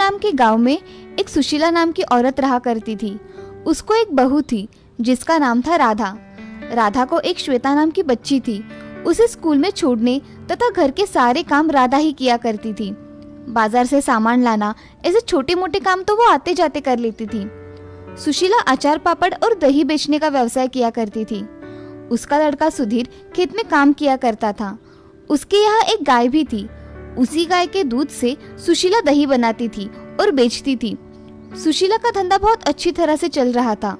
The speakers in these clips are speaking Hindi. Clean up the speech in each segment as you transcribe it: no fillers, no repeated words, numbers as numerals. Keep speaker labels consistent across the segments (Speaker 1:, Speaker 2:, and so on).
Speaker 1: नाम के गांव में एक सुशीला नाम की औरत रहा करती थी। उसको एक बहू थी जिसका नाम था राधा। राधा को एक श्वेता नाम की बच्ची थी। उसे स्कूल में छोड़ने तथा घर के सारे काम राधा ही किया करती थी। बाजार से सामान लाना, ऐसे छोटे मोटे काम तो वो आते जाते कर लेती थी। सुशीला अचार पापड़ और दही बेचने का व्यवसाय किया करती थी। उसका लड़का सुधीर खेत में काम किया करता था। उसके यहाँ एक गाय भी थी। उसी गाय के दूध से सुशीला दही बनाती थी और बेचती थी। सुशीला का धंधा बहुत अच्छी तरह से चल रहा था।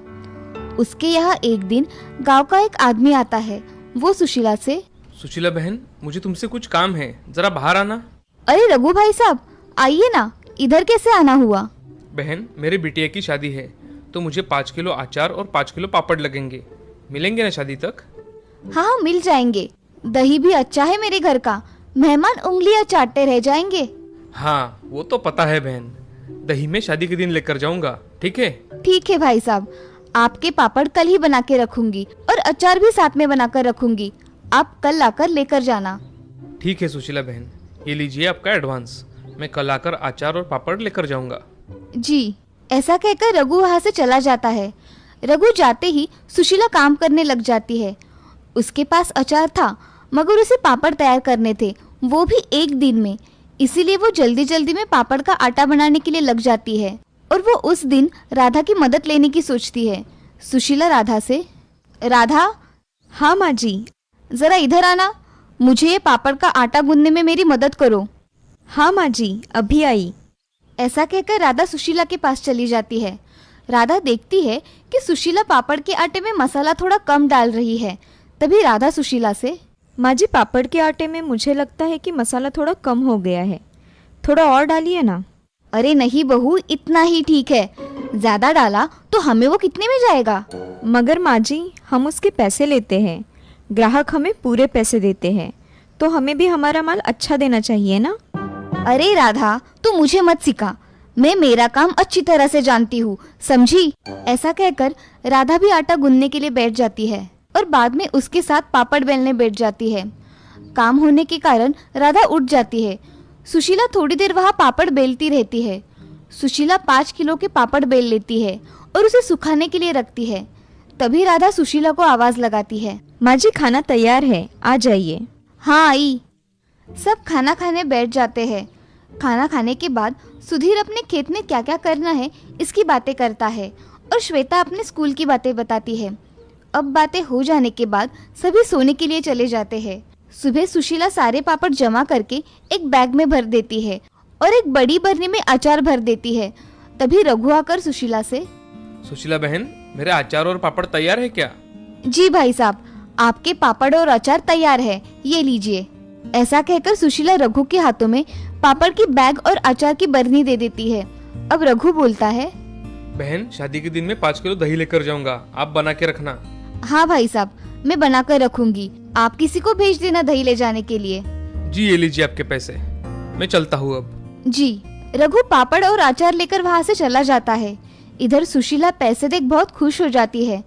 Speaker 1: उसके यहाँ एक दिन गांव का एक आदमी आता है। वो सुशीला से,
Speaker 2: सुशीला बहन, मुझे तुमसे कुछ काम है, जरा बाहर आना।
Speaker 1: अरे रघु भाई साहब, आइए ना, इधर कैसे आना हुआ?
Speaker 2: बहन, मेरे बिटिया की शादी है तो मुझे 5 किलो अचार और 5 किलो पापड़ लगेंगे। मिलेंगे ना शादी तक?
Speaker 1: हाँ मिल जाएंगे। दही भी अच्छा है मेरे घर का, मेहमान उंगलियां चाटते रह जाएंगे।
Speaker 2: हाँ वो तो पता है बहन, दही में शादी के दिन लेकर जाऊंगा। ठीक है?
Speaker 1: ठीक है भाई साहब, आपके पापड़ कल ही बना के रखूंगी और अचार भी साथ में बनाकर रखूंगी। आप कल आकर लेकर जाना।
Speaker 2: ठीक है सुशीला बहन, ये लीजिए आपका एडवांस। मैं कल आकर अचार और पापड़ लेकर जाऊंगा।
Speaker 1: जी। ऐसा कहकर रघु वहाँ से चला जाता है। रघु जाते ही सुशीला काम करने लग जाती है। उसके पास अचार था मगर उसे पापड़ तैयार करने थे, वो भी एक दिन में। इसीलिए वो जल्दी जल्दी में पापड़ का आटा बनाने के लिए लग जाती है और वो उस दिन राधा की मदद लेने की सोचती है। सुशीला राधा से, राधा। हाँ माँ जी। जरा इधर आना, मुझे ये पापड़ का आटा गूंदने में मेरी मदद करो। हाँ माँ जी, अभी आई। ऐसा कहकर राधा सुशीला के पास चली जाती है। राधा देखती है कि सुशीला पापड़ के आटे में मसाला थोड़ा कम डाल रही है। तभी राधा सुशीला से,
Speaker 3: माँ जी, पापड़ के आटे में मुझे लगता है कि मसाला थोड़ा कम हो गया है, थोड़ा और डालिए ना।
Speaker 1: अरे नहीं बहू, इतना ही ठीक है। ज्यादा डाला तो हमें वो कितने में जाएगा?
Speaker 3: मगर माँ जी, हम उसके पैसे लेते हैं, ग्राहक हमें पूरे पैसे देते हैं, तो हमें भी हमारा माल अच्छा देना चाहिए ना।
Speaker 1: अरे राधा, तू मुझे मत सिखा, मैं मेरा काम अच्छी तरह से जानती हूँ, समझी? ऐसा कहकर राधा भी आटा गूंदने के लिए बैठ जाती है और बाद में उसके साथ पापड़ बेलने बैठ जाती है। काम होने के कारण राधा उठ जाती है। सुशीला थोड़ी देर वहाँ पापड़ बेलती रहती है। सुशीला 5 किलो के पापड़ बेल लेती है और उसे सुखाने के लिए रखती है। तभी राधा सुशीला को आवाज लगाती है,
Speaker 3: माँ जी, खाना तैयार है, आ जाइए।
Speaker 1: हाँ आई। सब खाना खाने बैठ जाते हैं। खाना खाने के बाद सुधीर अपने खेत में क्या क्या करना है इसकी बातें करता है और श्वेता अपने स्कूल की बातें बताती है। अब बातें हो जाने के बाद सभी सोने के लिए चले जाते हैं। सुबह सुशीला सारे पापड़ जमा करके एक बैग में भर देती है और एक बड़ी बरनी में अचार भर देती है। तभी रघु आकर सुशीला से,
Speaker 2: सुशीला बहन, मेरे अचार और पापड़ तैयार है क्या?
Speaker 1: जी भाई साहब, आपके पापड़ और अचार तैयार है, ये लीजिए। ऐसा कहकर सुशीला रघु के हाथों में पापड़ की बैग और अचार की बरनी दे देती है। अब रघु बोलता है,
Speaker 2: बहन, शादी के दिन में 5 किलो दही लेकर जाऊंगा, आप बना के रखना।
Speaker 1: हाँ भाई साहब, मैं बना कर रखूंगी, आप किसी को भेज देना दही ले जाने के लिए।
Speaker 2: जी, ये लीजिए आपके पैसे, मैं चलता हूँ अब।
Speaker 1: जी। रघु पापड़ और अचार लेकर वहाँ से चला जाता है। इधर सुशीला पैसे देख बहुत खुश हो जाती है।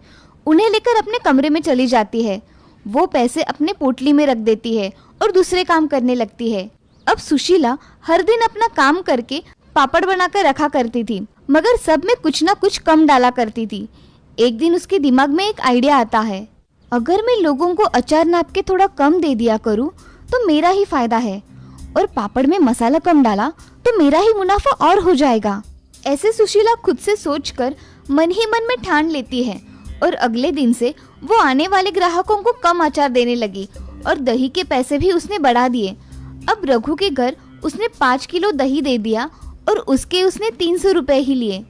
Speaker 1: उन्हें लेकर अपने कमरे में चली जाती है। वो पैसे अपने पोटली में रख देती है और दूसरे काम करने लगती है। अब सुशीला हर दिन अपना काम करके पापड़ बनाकर रखा करती थी, मगर सब में कुछ ना कुछ कम डाला करती थी। एक दिन उसके दिमाग में एक आइडिया आता है, अगर मैं लोगों को अचार नाप के थोड़ा कम दे दिया करूं तो मेरा ही फायदा है, और पापड़ में मसाला कम डाला तो मेरा ही मुनाफा और हो जाएगा। ऐसे सुशीला खुद से सोचकर मन ही मन में ठान लेती है और अगले दिन से वो आने वाले ग्राहकों को कम अचार देने लगी और दही के पैसे भी उसने बढ़ा दिए। अब रघु के घर उसने 5 किलो दही दे दिया और उसने 300 रुपए ही लिए।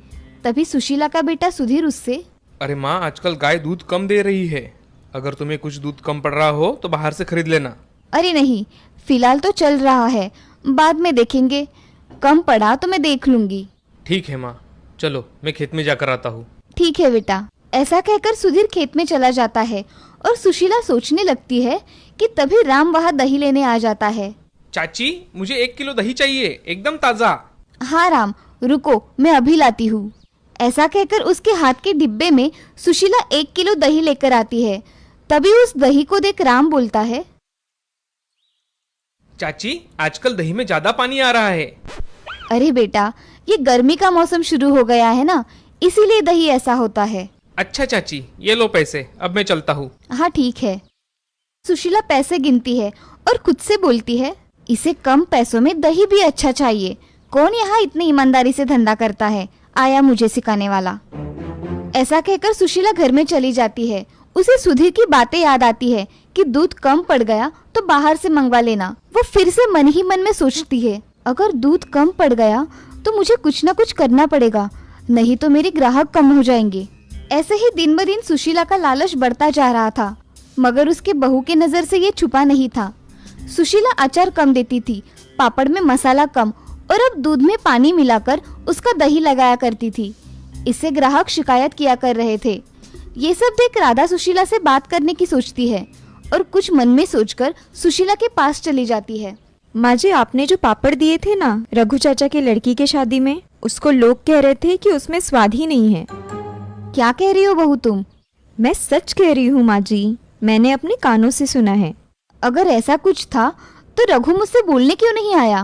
Speaker 1: तभी सुशीला का बेटा सुधीर उससे,
Speaker 2: अरे माँ, आजकल गाय दूध कम दे रही है, अगर तुम्हें कुछ दूध कम पड़ रहा हो तो बाहर से खरीद लेना।
Speaker 1: अरे नहीं, फिलहाल तो चल रहा है, बाद में देखेंगे, कम पड़ा तो मैं देख लूंगी।
Speaker 2: ठीक है माँ, चलो मैं खेत में जाकर आता हूँ।
Speaker 1: ठीक है बेटा। ऐसा कहकर सुधीर खेत में चला जाता है और सुशीला सोचने लगती है कि तभी राम वहाँ दही लेने आ जाता है।
Speaker 2: चाची, मुझे 1 किलो दही चाहिए, एकदम ताजा।
Speaker 1: हाँ राम, रुको, मैं अभी लाती हूँ। ऐसा कहकर उसके हाथ के डिब्बे में सुशीला 1 किलो दही लेकर आती है। तभी उस दही को देख राम बोलता है,
Speaker 2: चाची, आजकल दही में ज्यादा पानी आ रहा है।
Speaker 1: अरे बेटा, ये गर्मी का मौसम शुरू हो गया है ना, इसीलिए दही ऐसा होता है।
Speaker 2: अच्छा चाची, ये लो पैसे, अब मैं चलता हूँ।
Speaker 1: हाँ ठीक है। सुशीला पैसे गिनती है और खुद से बोलती है, इसे कम पैसों में दही भी अच्छा चाहिए। कौन यहाँ इतनी ईमानदारी से धंधा करता है, आया मुझे सिखाने वाला। ऐसा कहकर सुशीला घर में चली जाती है। उसे सुधीर की बातें याद आती है कि दूध कम पड़ गया तो बाहर से मंगवा लेना। वो फिर से मन ही मन में सोचती है, अगर दूध कम पड़ गया तो मुझे कुछ न कुछ करना पड़ेगा, नहीं तो मेरे ग्राहक कम हो जाएंगे। ऐसे ही दिन ब दिन सुशीला का लालच बढ़ता जा रहा था, मगर उसके बहू के नजर से ये छुपा नहीं था। सुशीला अचार कम देती थी, पापड़ में मसाला कम और अब दूध में पानी मिलाकर उसका दही लगाया करती थी। इससे ग्राहक शिकायत किया कर रहे थे। ये सब देख राधा सुशीला से बात करने की सोचती है और कुछ मन में सोचकर सुशीला के पास चली जाती है।
Speaker 3: माँ जी, आपने जो पापड़ दिए थे ना रघु चाचा की लड़की के शादी में, उसको लोग कह रहे थे कि उसमें स्वाद ही नहीं है।
Speaker 1: क्या कह रही हो बहू तुम?
Speaker 3: मैं सच कह रही हूँ माँ जी, मैंने अपने कानों से सुना है।
Speaker 1: अगर ऐसा कुछ था तो रघु मुझसे बोलने क्यों नहीं आया?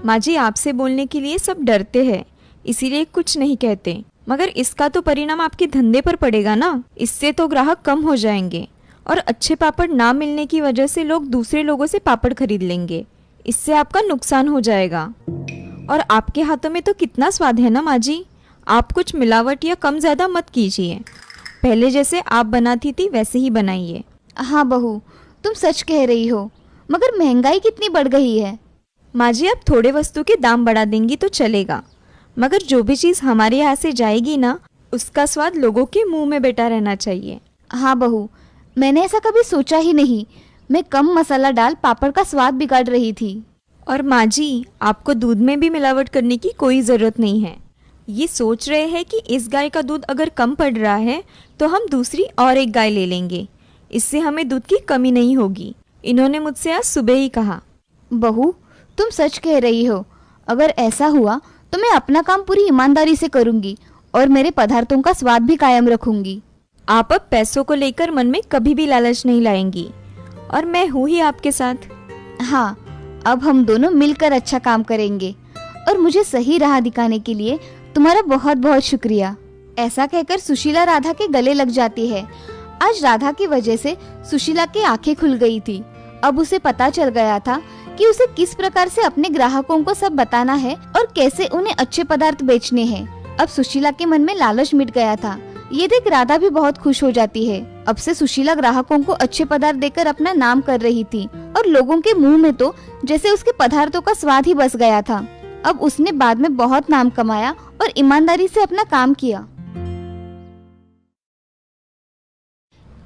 Speaker 3: माँ जी, आपसे बोलने के लिए सब डरते हैं, इसीलिए कुछ नहीं कहते। मगर इसका तो परिणाम आपके धंधे पर पड़ेगा ना। इससे तो ग्राहक कम हो जाएंगे और अच्छे पापड़ ना मिलने की वजह से लोग दूसरे लोगों से पापड़ खरीद लेंगे। इससे आपका नुकसान हो जाएगा। और आपके हाथों में तो कितना स्वाद है ना माँ जी। आप कुछ मिलावट या कम ज़्यादा मत कीजिए, पहले जैसे आप बनाती थी वैसे ही बनाइए।
Speaker 1: हाँ बहू, तुम सच कह रही हो, मगर महंगाई कितनी बढ़ गई है।
Speaker 3: माँ जी, आप थोड़े वस्तु के दाम बढ़ा देंगी तो चलेगा, मगर जो भी चीज़ हमारे यहाँ से जाएगी ना, उसका स्वाद लोगों के मुंह में बैठा रहना चाहिए।
Speaker 1: हाँ बहू, मैंने ऐसा कभी सोचा ही नहीं। मैं कम मसाला डाल पापड़ का स्वाद बिगाड़ रही थी।
Speaker 3: और माँ जी, आपको दूध में भी मिलावट करने की कोई ज़रूरत नहीं है। ये सोच रहे हैं कि इस गाय का दूध अगर कम पड़ रहा है तो हम दूसरी और एक गाय ले लेंगे, इससे हमें दूध की कमी नहीं होगी। इन्होंने मुझसे आज सुबह ही कहा।
Speaker 1: बहू, तुम सच कह रही हो। अगर ऐसा हुआ तो मैं अपना काम पूरी ईमानदारी से करूंगी और मेरे पदार्थों का स्वाद भी कायम रखूंगी।
Speaker 3: आप अब पैसों को लेकर मन में कभी भी लालच नहीं लाएंगी और मैं हूँ ही आपके साथ।
Speaker 1: हाँ, अब हम दोनों मिलकर अच्छा काम करेंगे और मुझे सही राह दिखाने के लिए तुम्हारा बहुत बहुत शुक्रिया। ऐसा कहकर सुशीला राधा के गले लग जाती है। आज राधा की वजह से सुशीला की आंखें खुल गई थी। अब उसे पता चल गया था कि उसे किस प्रकार से अपने ग्राहकों को सब बताना है और कैसे उन्हें अच्छे पदार्थ बेचने हैं। अब सुशीला के मन में लालच मिट गया था। ये देख राधा भी बहुत खुश हो जाती है। अब से सुशीला ग्राहकों को अच्छे पदार्थ देकर अपना नाम कर रही थी और लोगों के मुंह में तो जैसे उसके पदार्थों का स्वाद ही बस गया था। अब उसने बाद में बहुत नाम कमाया और ईमानदारी से अपना काम किया।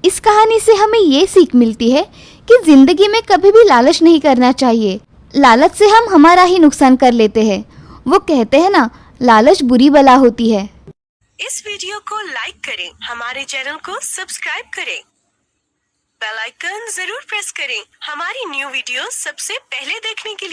Speaker 1: इस कहानी से हमें ये सीख मिलती है कि जिंदगी में कभी भी लालच नहीं करना चाहिए। लालच से हम हमारा ही नुकसान कर लेते हैं। वो कहते हैं ना, लालच बुरी बला होती है।
Speaker 4: इस वीडियो को लाइक करें, हमारे चैनल को सब्सक्राइब करें, बेल आइकन जरूर प्रेस करें हमारी न्यू वीडियो सबसे पहले देखने के लिए।